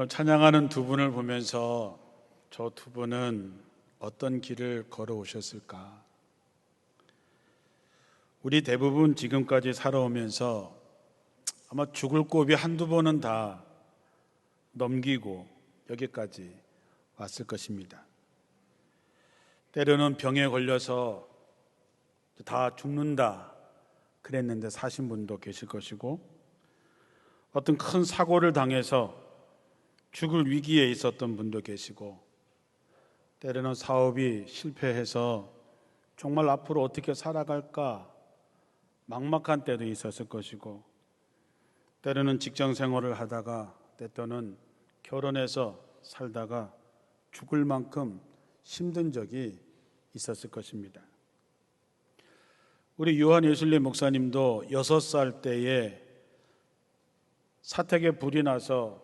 오늘 찬양하는 두 분을 보면서 저 두 분은 어떤 길을 걸어오셨을까? 우리 대부분 지금까지 살아오면서 아마 죽을 고비 한두 번은 다 넘기고 여기까지 왔을 것입니다. 때로는 병에 걸려서 다 죽는다 그랬는데 사신 분도 계실 것이고, 어떤 큰 사고를 당해서 죽을 위기에 있었던 분도 계시고, 때로는 사업이 실패해서 정말 앞으로 어떻게 살아갈까 막막한 때도 있었을 것이고, 때로는 직장 생활을 하다가 때로는 결혼해서 살다가 죽을 만큼 힘든 적이 있었을 것입니다. 우리 요한 웨슬리 목사님도 6살 때에 사택에 불이 나서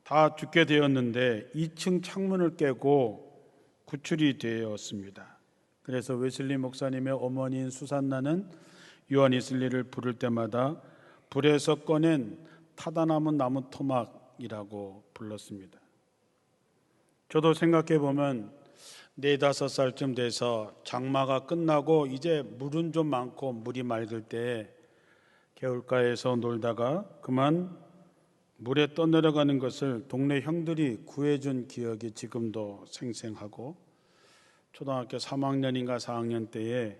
다 죽게 되었는데 2층 창문을 깨고 구출이 되었습니다. 그래서 웨슬리 목사님의 어머니인 수산나는 요한 웨슬리를 부를 때마다 불에서 꺼낸 타다남은 나무 토막이라고 불렀습니다. 저도 생각해 보면 4, 5살쯤 돼서 장마가 끝나고 이제 물은 좀 많고 물이 맑을 때 개울가에서 놀다가 그만 물에 떠내려가는 것을 동네 형들이 구해준 기억이 지금도 생생하고, 초등학교 3학년인가 4학년 때에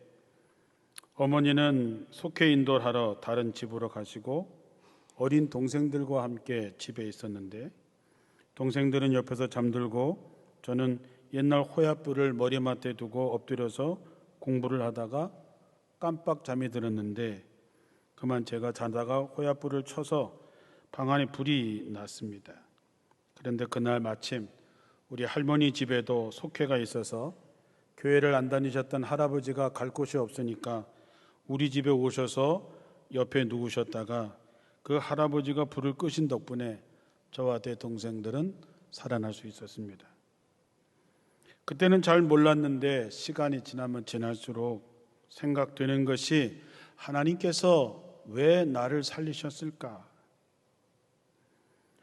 어머니는 속회 인도를 하러 다른 집으로 가시고 어린 동생들과 함께 집에 있었는데, 동생들은 옆에서 잠들고 저는 옛날 호야불을 머리맡에 두고 엎드려서 공부를 하다가 깜빡 잠이 들었는데, 그만 제가 자다가 호야불을 쳐서 방 안에 불이 났습니다. 그런데 그날 마침 우리 할머니 집에도 속회가 있어서 교회를 안 다니셨던 할아버지가 갈 곳이 없으니까 우리 집에 오셔서 옆에 누우셨다가 그 할아버지가 불을 끄신 덕분에 저와 제 동생들은 살아날 수 있었습니다. 그때는 잘 몰랐는데 시간이 지나면 지날수록 생각되는 것이, 하나님께서 왜 나를 살리셨을까?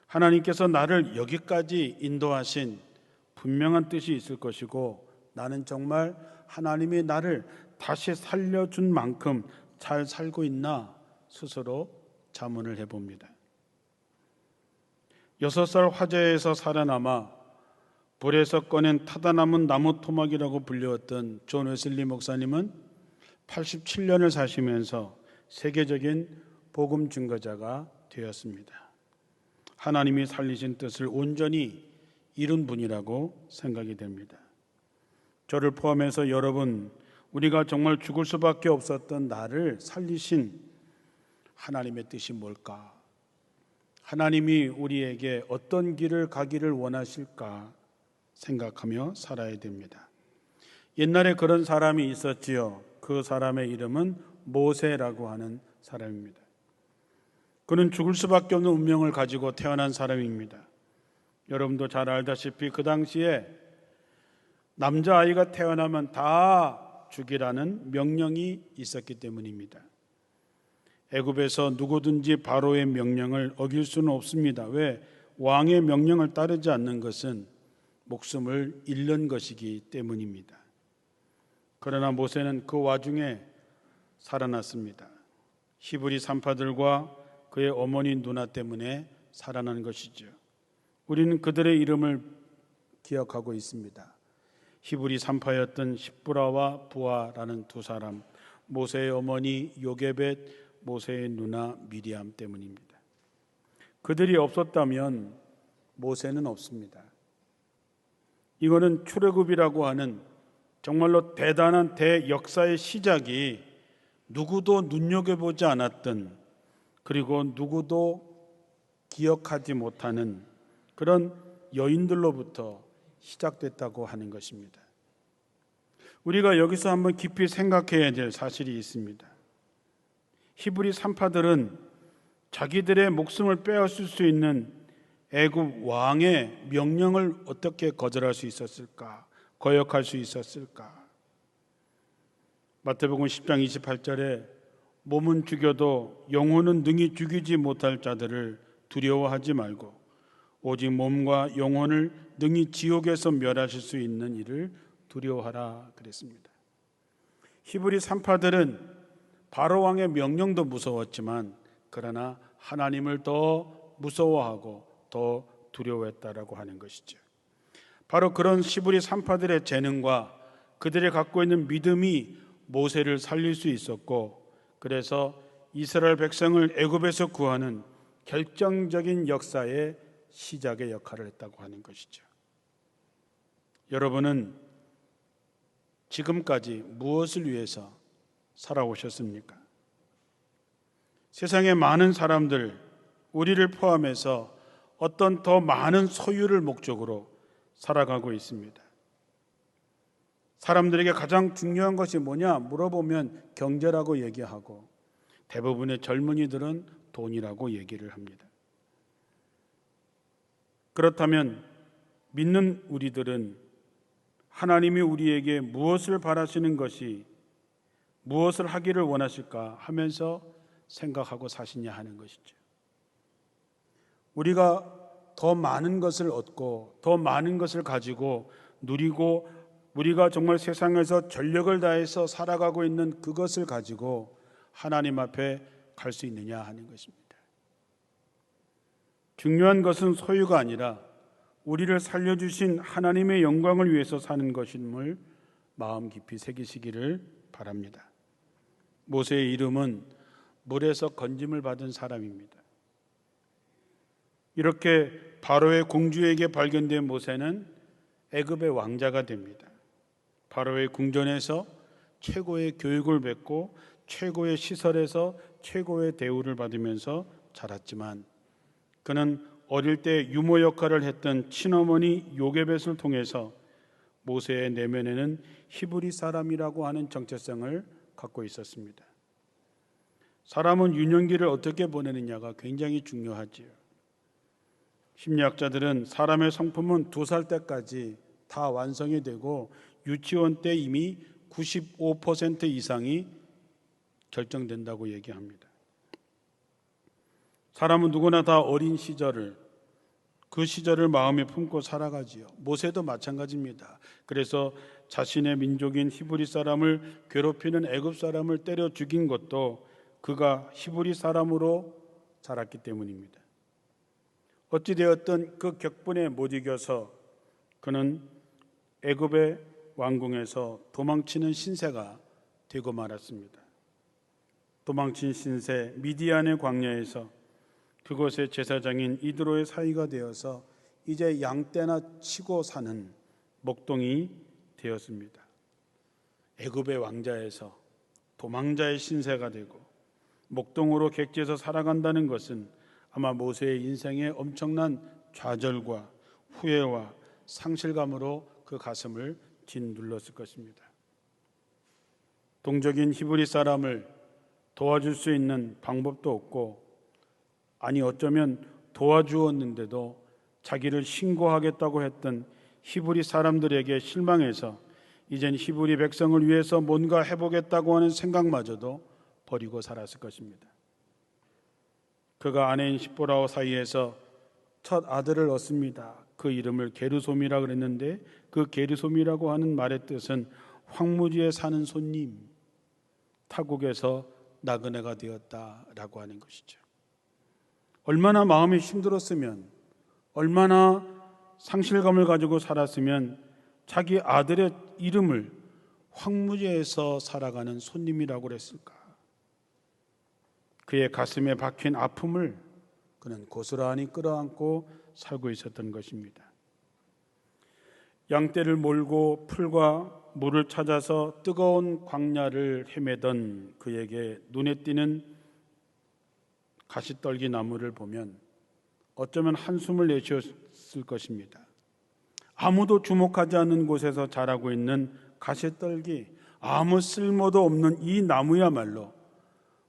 하나님께서 나를 여기까지 인도하신 분명한 뜻이 있을 것이고, 나는 정말 하나님이 나를 다시 살려준 만큼 잘 살고 있나 스스로 자문을 해봅니다. 6살 화재에서 살아남아 불에서 꺼낸 타다남은 나무 토막이라고 불렸던 존 웨슬리 목사님은 87년을 사시면서 세계적인 복음 증거자가 되었습니다. 하나님이 살리신 뜻을 온전히 이룬 분이라고 생각이 됩니다. 저를 포함해서 여러분, 우리가 정말 죽을 수밖에 없었던 나를 살리신 하나님의 뜻이 뭘까? 하나님이 우리에게 어떤 길을 가기를 원하실까 생각하며 살아야 됩니다. 옛날에 그런 사람이 있었지요. 그 사람의 이름은 모세라고 하는 사람입니다. 그는 죽을 수밖에 없는 운명을 가지고 태어난 사람입니다. 여러분도 잘 알다시피 그 당시에 남자아이가 태어나면 다 죽이라는 명령이 있었기 때문입니다. 애굽에서 누구든지 바로의 명령을 어길 수는 없습니다. 왜? 왕의 명령을 따르지 않는 것은 목숨을 잃는 것이기 때문입니다. 그러나 모세는 그 와중에 살아났습니다. 히브리 산파들과 그의 어머니 누나 때문에 살아난 것이죠. 우리는 그들의 이름을 기억하고 있습니다. 히브리 산파였던 십브라와 부아라는 두 사람, 모세의 어머니 요게벳, 모세의 누나 미리암 때문입니다. 그들이 없었다면 모세는 없습니다. 이거는 출애굽이라고 하는 정말로 대단한 대역사의 시작이 누구도 눈여겨보지 않았던, 그리고 누구도 기억하지 못하는 그런 여인들로부터 시작됐다고 하는 것입니다. 우리가 여기서 한번 깊이 생각해야 될 사실이 있습니다. 히브리 산파들은 자기들의 목숨을 빼앗을 수 있는 애굽 왕의 명령을 어떻게 거절할 수 있었을까? 거역할 수 있었을까? 마태복음 10장 28절에 몸은 죽여도 영혼은 능히 죽이지 못할 자들을 두려워하지 말고 오직 몸과 영혼을 능히 지옥에서 멸하실 수 있는 이를 두려워하라 그랬습니다. 히브리 산파들은 바로 왕의 명령도 무서웠지만 그러나 하나님을 더 무서워하고 더 두려워했다라고 하는 것이죠. 바로 그런 히브리 산파들의 재능과 그들이 갖고 있는 믿음이 모세를 살릴 수 있었고, 그래서 이스라엘 백성을 애굽에서 구하는 결정적인 역사의 시작의 역할을 했다고 하는 것이죠. 여러분은 지금까지 무엇을 위해서 살아오셨습니까? 세상의 많은 사람들, 우리를 포함해서 어떤 더 많은 소유를 목적으로 살아가고 있습니다. 사람들에게 가장 중요한 것이 뭐냐 물어보면 경제라고 얘기하고, 대부분의 젊은이들은 돈이라고 얘기를 합니다. 그렇다면 믿는 우리들은 하나님이 우리에게 무엇을 바라시는 것이, 무엇을 하기를 원하실까 하면서 생각하고 사시냐 하는 것이죠. 우리가 더 많은 것을 얻고 더 많은 것을 가지고 누리고, 우리가 정말 세상에서 전력을 다해서 살아가고 있는 그것을 가지고 하나님 앞에 갈 수 있느냐 하는 것입니다. 중요한 것은 소유가 아니라 우리를 살려주신 하나님의 영광을 위해서 사는 것임을 마음 깊이 새기시기를 바랍니다. 모세의 이름은 물에서 건짐을 받은 사람입니다. 이렇게 바로의 공주에게 발견된 모세는 애굽의 왕자가 됩니다. 바로의 궁전에서 최고의 교육을 받고 최고의 시설에서 최고의 대우를 받으면서 자랐지만, 그는 어릴 때 유모 역할을 했던 친어머니 요게벳을 통해서 모세의 내면에는 히브리 사람이라고 하는 정체성을 갖고 있었습니다. 사람은 유년기를 어떻게 보내느냐가 굉장히 중요하지요. 심리학자들은 사람의 성품은 2살 때까지 다 완성이 되고 유치원 때 이미 95% 이상이 결정된다고 얘기합니다. 사람은 누구나 다 어린 시절을, 그 시절을 마음에 품고 살아가지요. 모세도 마찬가지입니다. 그래서 자신의 민족인 히브리 사람을 괴롭히는 애굽 사람을 때려 죽인 것도 그가 히브리 사람으로 자랐기 때문입니다. 어찌되었든 그 격분에 못 이겨서 그는 애굽의 왕궁에서 도망치는 신세가 되고 말았습니다. 도망친 신세 미디안의 광야에서 그곳의 제사장인 이드로의 사위가 되어서 이제 양떼나 치고 사는 목동이 되었습니다. 애굽의 왕자에서 도망자의 신세가 되고 목동으로 객지에서 살아간다는 것은 아마 모세의 인생에 엄청난 좌절과 후회와 상실감으로 그 가슴을 짓눌렀을 것입니다. 동적인 히브리 사람을 도와줄 수 있는 방법도 없고, 아니 어쩌면 도와주었는데도 자기를 신고하겠다고 했던 히브리 사람들에게 실망해서 이젠 히브리 백성을 위해서 뭔가 해보겠다고 하는 생각마저도 버리고 살았을 것입니다. 그가 아내인 십보라와 사이에서 첫 아들을 얻습니다. 그 이름을 게르솜이라 그랬는데 그 게르솜이라고 하는 말의 뜻은 황무지에 사는 손님, 타국에서 나그네가 되었다라고 하는 것이죠. 얼마나 마음이 힘들었으면, 얼마나 상실감을 가지고 살았으면 자기 아들의 이름을 황무지에서 살아가는 손님이라고 그랬을까. 그의 가슴에 박힌 아픔을 그는 고스란히 끌어안고 살고 있었던 것입니다. 양떼를 몰고 풀과 물을 찾아서 뜨거운 광야를 헤매던 그에게 눈에 띄는 가시떨기 나무를 보면 어쩌면 한숨을 내쉬었을 것입니다. 아무도 주목하지 않는 곳에서 자라고 있는 가시떨기, 아무 쓸모도 없는 이 나무야말로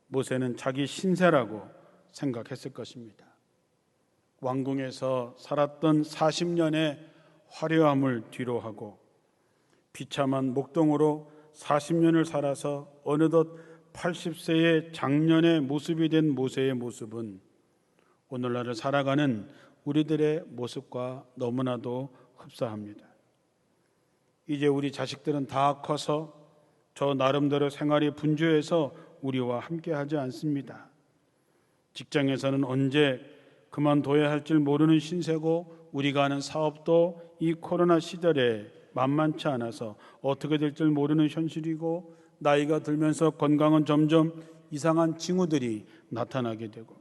모세는 자기 신세라고 생각했을 것입니다. 왕궁에서 살았던 40년의 화려함을 뒤로하고 비참한 목동으로 40년을 살아서 어느덧 80세의 장년의 모습이 된 모세의 모습은 오늘날을 살아가는 우리들의 모습과 너무나도 흡사합니다. 이제 우리 자식들은 다 커서 저 나름대로 생활이 분주해서 우리와 함께하지 않습니다. 직장에서는 언제 그만둬야 할지 모르는 신세고 우리가 하는 사업도 이 코로나 시절에 만만치 않아서 어떻게 될지 모르는 현실이고 나이가 들면서 건강은 점점 이상한 징후들이 나타나게 되고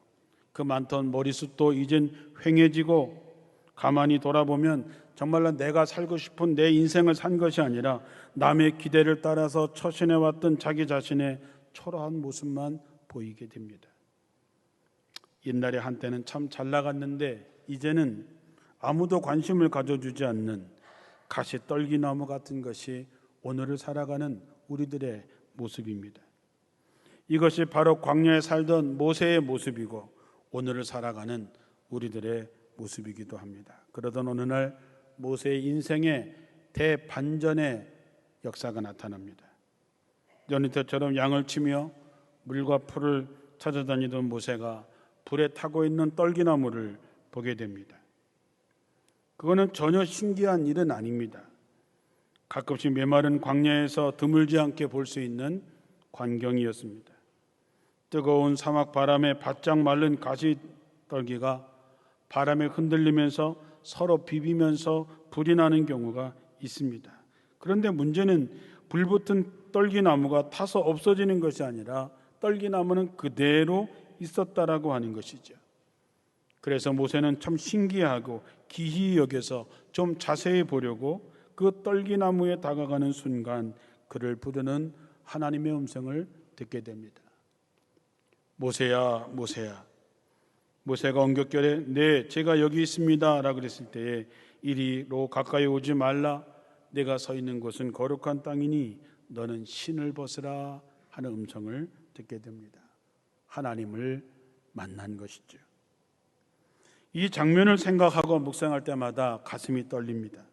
그 많던 머리숱도 이젠 휑해지고 가만히 돌아보면 정말로 내가 살고 싶은 내 인생을 산 것이 아니라 남의 기대를 따라서 처신해왔던 자기 자신의 초라한 모습만 보이게 됩니다. 옛날에 한때는 참 잘 나갔는데 이제는 아무도 관심을 가져주지 않는 가시떨기나무 같은 것이 오늘을 살아가는 우리들의 모습입니다. 이것이 바로 광야에 살던 모세의 모습이고 오늘을 살아가는 우리들의 모습이기도 합니다. 그러던 어느 날 모세의 인생의 대반전의 역사가 나타납니다. 여니터처럼 양을 치며 물과 풀을 찾아다니던 모세가 불에 타고 있는 떨기나무를 보게 됩니다. 그거는 전혀 신기한 일은 아닙니다. 가끔씩 메마른 광야에서 드물지 않게 볼 수 있는 광경이었습니다. 뜨거운 사막 바람에 바짝 마른 가시떨기가 바람에 흔들리면서 서로 비비면서 불이 나는 경우가 있습니다. 그런데 문제는 불붙은 떨기나무가 타서 없어지는 것이 아니라 떨기나무는 그대로 있었다라고 하는 것이죠. 그래서 모세는 참 신기하고 기이히 여겨서 좀 자세히 보려고 그 떨기나무에 다가가는 순간 그를 부르는 하나님의 음성을 듣게 됩니다. 모세야, 모세야. 모세가 언격결에 네, 제가 여기 있습니다 라고 그랬을 때에 이리로 가까이 오지 말라. 내가 서 있는 곳은 거룩한 땅이니 너는 신을 벗으라 하는 음성을 듣게 됩니다. 하나님을 만난 것이죠. 이 장면을 생각하고 묵상할 때마다 가슴이 떨립니다.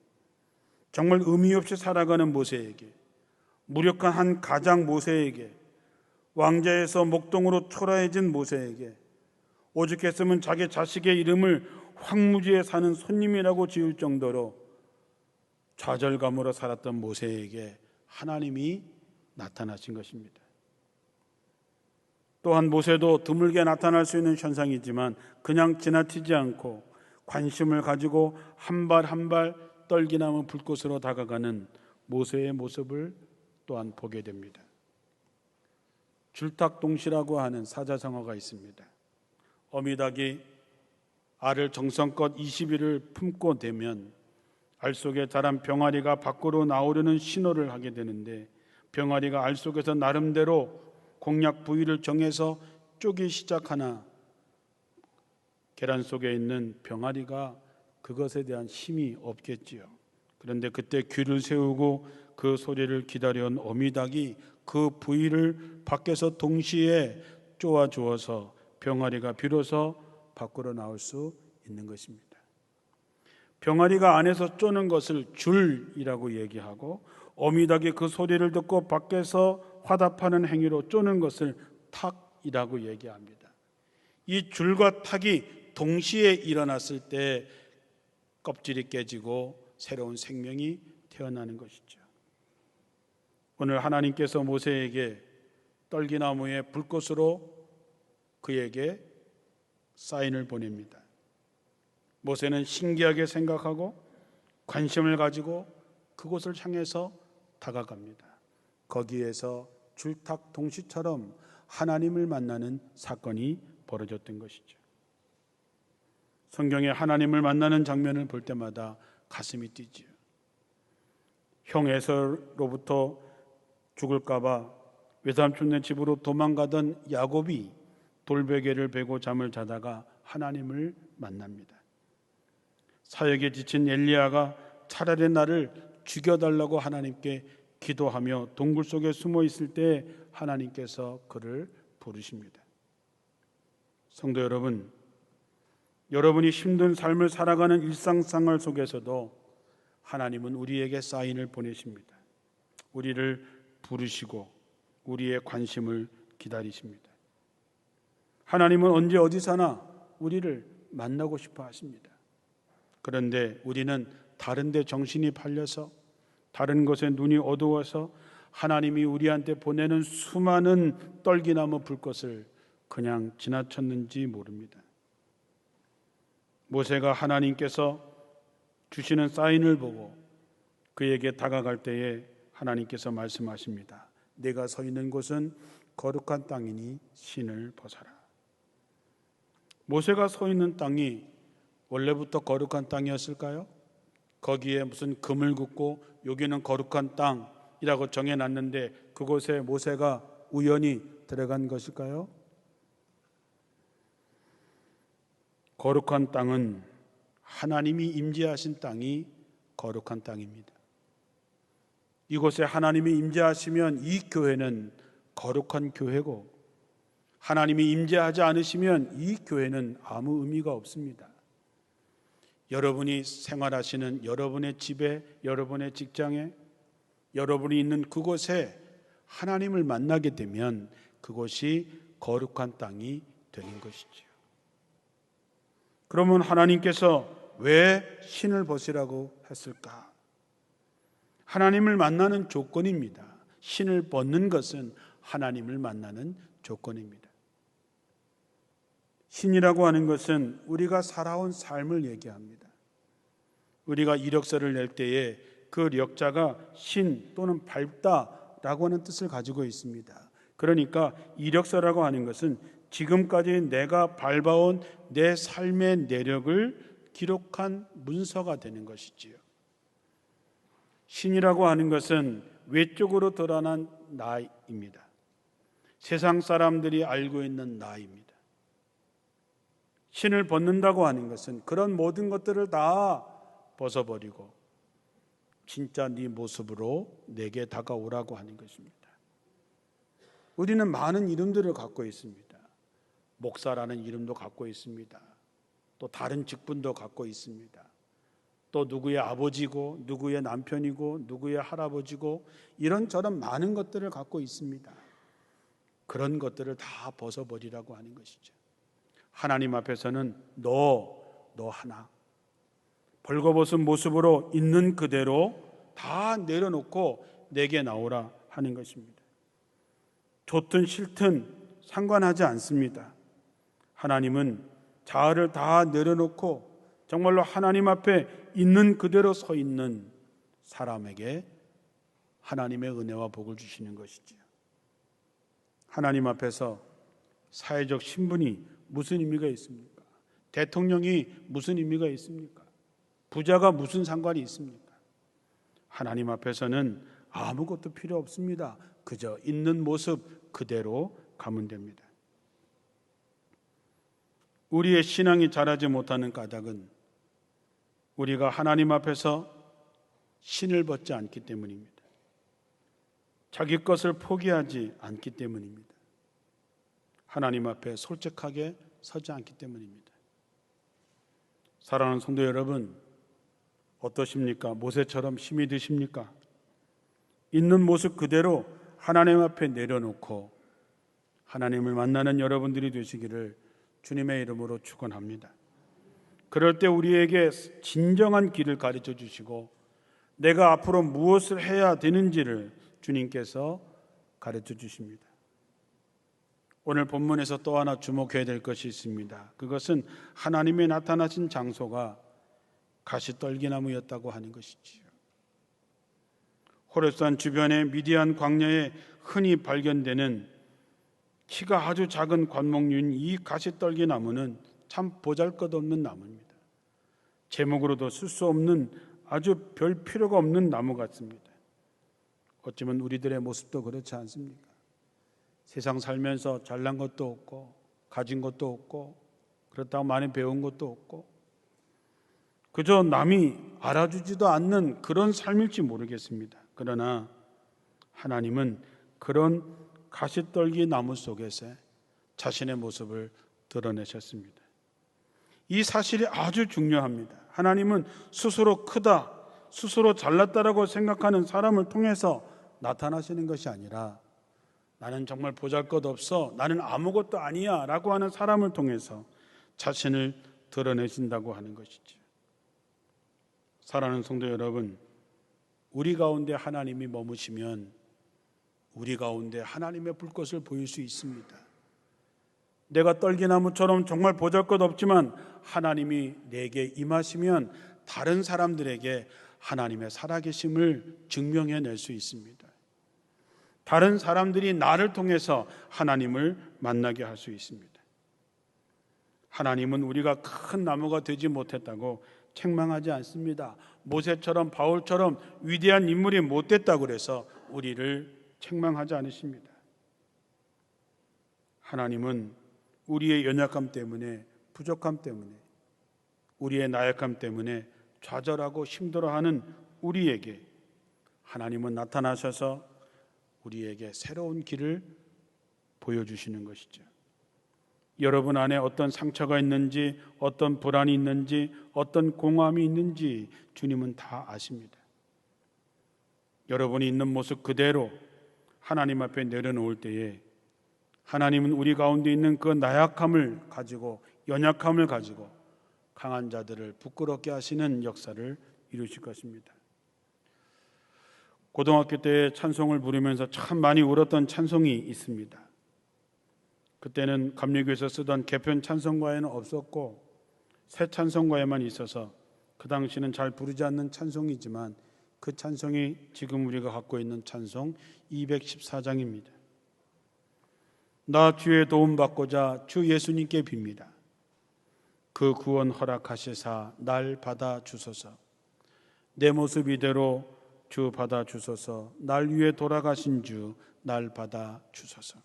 정말 의미 없이 살아가는 모세에게, 무력한 한 가장 모세에게, 왕자에서 목동으로 초라해진 모세에게, 오죽했으면 자기 자식의 이름을 황무지에 사는 손님이라고 지을 정도로 좌절감으로 살았던 모세에게 하나님이 나타나신 것입니다. 또한 모세도 드물게 나타날 수 있는 현상이지만 그냥 지나치지 않고 관심을 가지고 한 발 한 발 떨기나무 불꽃으로 다가가는 모세의 모습을 또한 보게 됩니다. 줄탁동시라고 하는 사자성어가 있습니다. 어미닭이 알을 정성껏 20일을 품고 되면 알 속에 자란 병아리가 밖으로 나오려는 신호를 하게 되는데 병아리가 알 속에서 나름대로 공략 부위를 정해서 쪼기 시작하나 계란 속에 있는 병아리가 그것에 대한 힘이 없겠지요. 그런데 그때 귀를 세우고 그 소리를 기다려온 어미닭이 그 부위를 밖에서 동시에 쪼아 주어서 병아리가 비로소 밖으로 나올 수 있는 것입니다. 병아리가 안에서 쪼는 것을 줄이라고 얘기하고 어미닭이 그 소리를 듣고 밖에서 화답하는 행위로 쪼는 것을 탁이라고 얘기합니다. 이 줄과 탁이 동시에 일어났을 때 껍질이 깨지고 새로운 생명이 태어나는 것이죠. 오늘 하나님께서 모세에게 떨기나무의 불꽃으로 그에게 사인을 보냅니다. 모세는 신기하게 생각하고 관심을 가지고 그곳을 향해서 다가갑니다. 거기에서 줄탁 동시처럼 하나님을 만나는 사건이 벌어졌던 것이죠. 성경에 하나님을 만나는 장면을 볼 때마다 가슴이 뛰지요. 형 에서로부터 죽을까 봐 외삼촌네 집으로 도망가던 야곱이 돌베개를 베고 잠을 자다가 하나님을 만납니다. 사역에 지친 엘리야가 차라리 나를 죽여달라고 하나님께 기도하며 동굴 속에 숨어 있을 때 하나님께서 그를 부르십니다. 성도 여러분, 여러분이 힘든 삶을 살아가는 일상생활 속에서도 하나님은 우리에게 사인을 보내십니다. 우리를 부르시고 우리의 관심을 기다리십니다. 하나님은 언제 어디서나 우리를 만나고 싶어 하십니다. 그런데 우리는 다른 데 정신이 팔려서, 다른 것에 눈이 어두워서 하나님이 우리한테 보내는 수많은 떨기나무 불꽃을 그냥 지나쳤는지 모릅니다. 모세가 하나님께서 주시는 사인을 보고 그에게 다가갈 때에 하나님께서 말씀하십니다. 내가 서 있는 곳은 거룩한 땅이니 신을 벗어라. 모세가 서 있는 땅이 원래부터 거룩한 땅이었을까요? 거기에 무슨 금을 굽고 여기는 거룩한 땅이라고 정해놨는데 그곳에 모세가 우연히 들어간 것일까요? 거룩한 땅은 하나님이 임재하신 땅이 거룩한 땅입니다. 이곳에 하나님이 임재하시면 이 교회는 거룩한 교회고, 하나님이 임재하지 않으시면 이 교회는 아무 의미가 없습니다. 여러분이 생활하시는 여러분의 집에, 여러분의 직장에, 여러분이 있는 그곳에 하나님을 만나게 되면 그곳이 거룩한 땅이 되는 것이지요. 그러면 하나님께서 왜 신을 벗으라고 했을까? 하나님을 만나는 조건입니다. 신을 벗는 것은 하나님을 만나는 조건입니다. 신이라고 하는 것은 우리가 살아온 삶을 얘기합니다. 우리가 이력서를 낼 때에 그 력자가 신 또는 밝다라고 하는 뜻을 가지고 있습니다. 그러니까 이력서라고 하는 것은 지금까지 내가 밟아온 내 삶의 내력을 기록한 문서가 되는 것이지요. 신이라고 하는 것은 외적으로 드러난 나입니다. 세상 사람들이 알고 있는 나입니다. 신을 벗는다고 하는 것은 그런 모든 것들을 다 벗어버리고 진짜 네 모습으로 내게 다가오라고 하는 것입니다. 우리는 많은 이름들을 갖고 있습니다. 목사라는 이름도 갖고 있습니다. 또 다른 직분도 갖고 있습니다. 또 누구의 아버지고 누구의 남편이고 누구의 할아버지고 이런저런 많은 것들을 갖고 있습니다. 그런 것들을 다 벗어버리라고 하는 것이죠. 하나님 앞에서는 너 하나 벌거벗은 모습으로 있는 그대로 다 내려놓고 내게 나오라 하는 것입니다. 좋든 싫든 상관하지 않습니다. 하나님은 자아를 다 내려놓고 정말로 하나님 앞에 있는 그대로 서 있는 사람에게 하나님의 은혜와 복을 주시는 것이지요. 하나님 앞에서 사회적 신분이 무슨 의미가 있습니까? 대통령이 무슨 의미가 있습니까? 부자가 무슨 상관이 있습니까? 하나님 앞에서는 아무것도 필요 없습니다. 그저 있는 모습 그대로 가면 됩니다. 우리의 신앙이 자라지 못하는 까닭은 우리가 하나님 앞에서 신을 벗지 않기 때문입니다. 자기 것을 포기하지 않기 때문입니다. 하나님 앞에 솔직하게 서지 않기 때문입니다. 사랑하는 성도 여러분, 어떠십니까? 모세처럼 힘이 드십니까? 있는 모습 그대로 하나님 앞에 내려놓고 하나님을 만나는 여러분들이 되시기를 주님의 이름으로 축원합니다. 그럴 때 우리에게 진정한 길을 가르쳐 주시고 내가 앞으로 무엇을 해야 되는지를 주님께서 가르쳐 주십니다. 오늘 본문에서 또 하나 주목해야 될 것이 있습니다. 그것은 하나님의 나타나신 장소가 가시떨기나무였다고 하는 것이지요. 호렙산 주변의 미디안 광야에 흔히 발견되는 키가 아주 작은 관목류인 이 가시떨기나무는 참 보잘것없는 나무입니다. 제목으로도 쓸 수 없는 아주 별 필요가 없는 나무 같습니다. 어쩌면 우리들의 모습도 그렇지 않습니까? 세상 살면서 잘난 것도 없고 가진 것도 없고 그렇다고 많이 배운 것도 없고 그저 남이 알아주지도 않는 그런 삶일지 모르겠습니다. 그러나 하나님은 그런 가시떨기 나무 속에서 자신의 모습을 드러내셨습니다. 이 사실이 아주 중요합니다. 하나님은 스스로 크다, 스스로 잘났다라고 생각하는 사람을 통해서 나타나시는 것이 아니라 나는 정말 보잘것없어, 나는 아무것도 아니야 라고 하는 사람을 통해서 자신을 드러내신다고 하는 것이죠. 사랑하는 성도 여러분, 우리 가운데 하나님이 머무시면 우리 가운데 하나님의 불꽃을 보일 수 있습니다. 내가 떨기나무처럼 정말 보잘것없지만 하나님이 내게 임하시면 다른 사람들에게 하나님의 살아계심을 증명해낼 수 있습니다. 다른 사람들이 나를 통해서 하나님을 만나게 할 수 있습니다. 하나님은 우리가 큰 나무가 되지 못했다고 책망하지 않습니다. 모세처럼 바울처럼 위대한 인물이 못 됐다고 그래서 우리를 책망하지 않으십니다. 하나님은 우리의 연약함 때문에, 부족함 때문에, 우리의 나약함 때문에 좌절하고 힘들어하는 우리에게 하나님은 나타나셔서 우리에게 새로운 길을 보여주시는 것이죠. 여러분 안에 어떤 상처가 있는지, 어떤 불안이 있는지, 어떤 공허함이 있는지 주님은 다 아십니다. 여러분이 있는 모습 그대로 하나님 앞에 내려놓을 때에 하나님은 우리 가운데 있는 그 나약함을 가지고, 연약함을 가지고 강한 자들을 부끄럽게 하시는 역사를 이루실 것입니다. 고등학교 때 찬송을 부르면서 참 많이 울었던 찬송이 있습니다. 그때는 감리교에서 쓰던 개편 찬송가에는 없었고 새 찬송가에만 있어서 그 당시는 잘 부르지 않는 찬송이지만 그 찬송이 지금 우리가 갖고 있는 찬송 214장입니다. 나 주의 도움 받고자 주 예수님께 빕니다. 그 구원 허락하시사 날 받아 주소서. 내 모습 이대로 주 받아 주소서. 날 위해 돌아가신 주 날 받아 주소서.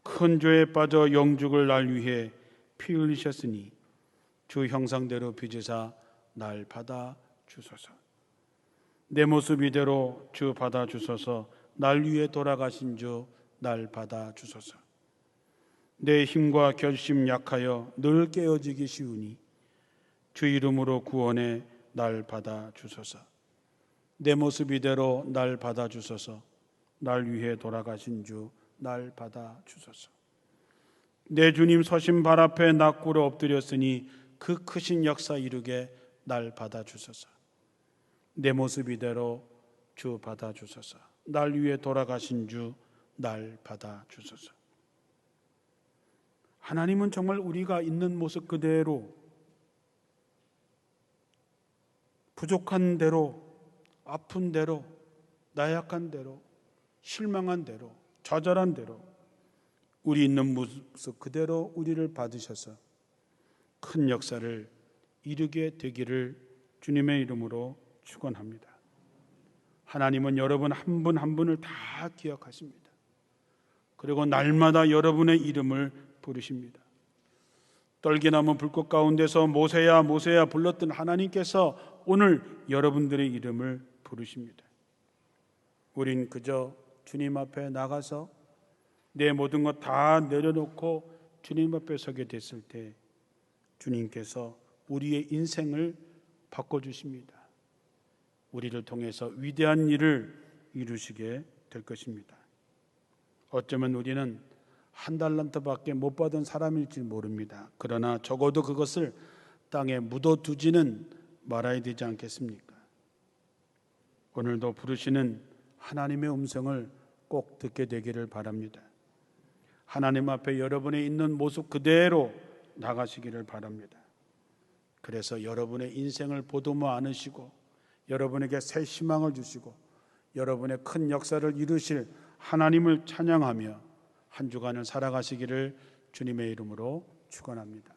큰 죄에 빠져 영죽을 날 위해 피 흘리셨으니 주 형상대로 빚으사 날 받아 주소서. 내 모습 이대로 주 받아 주소서. 날 위해 돌아가신 주 날 받아 주소서. 내 힘과 결심 약하여 늘 깨어지기 쉬우니 주 이름으로 구원해 날 받아 주소서. 내 모습 이대로 날 받아 주소서. 날 위해 돌아가신 주 날 받아 주소서. 내 주님 서신 발 앞에 나 꿇어 엎드렸으니 그 크신 역사 이루게 날 받아 주소서. 내 모습 이대로 주 받아 주소서. 날 위해 돌아가신 주 날 받아 주소서. 하나님은 정말 우리가 있는 모습 그대로, 부족한 대로, 아픈 대로, 나약한 대로, 실망한 대로, 좌절한 대로 우리 있는 모습 그대로 우리를 받으셔서 큰 역사를 이루게 되기를 주님의 이름으로 축원합니다. 하나님은 여러분 한 분 한 분을 다 기억하십니다. 그리고 날마다 여러분의 이름을 부르십니다. 떨기나무 불꽃 가운데서 모세야 모세야 불렀던 하나님께서 오늘 여러분들의 이름을 부르십니다. 우린 그저 주님 앞에 나가서 내 모든 것 다 내려놓고 주님 앞에 서게 됐을 때 주님께서 우리의 인생을 바꿔주십니다. 우리를 통해서 위대한 일을 이루시게 될 것입니다. 어쩌면 우리는 한 달란트밖에 못 받은 사람일지 모릅니다. 그러나 적어도 그것을 땅에 묻어두지는 말아야 되지 않겠습니까? 오늘도 부르시는 하나님의 음성을 꼭 듣게 되기를 바랍니다. 하나님 앞에 여러분의 있는 모습 그대로 나가시기를 바랍니다. 그래서 여러분의 인생을 보듬어 안으시고 여러분에게 새 희망을 주시고 여러분의 큰 역사를 이루실 하나님을 찬양하며 한 주간을 살아가시기를 주님의 이름으로 축원합니다.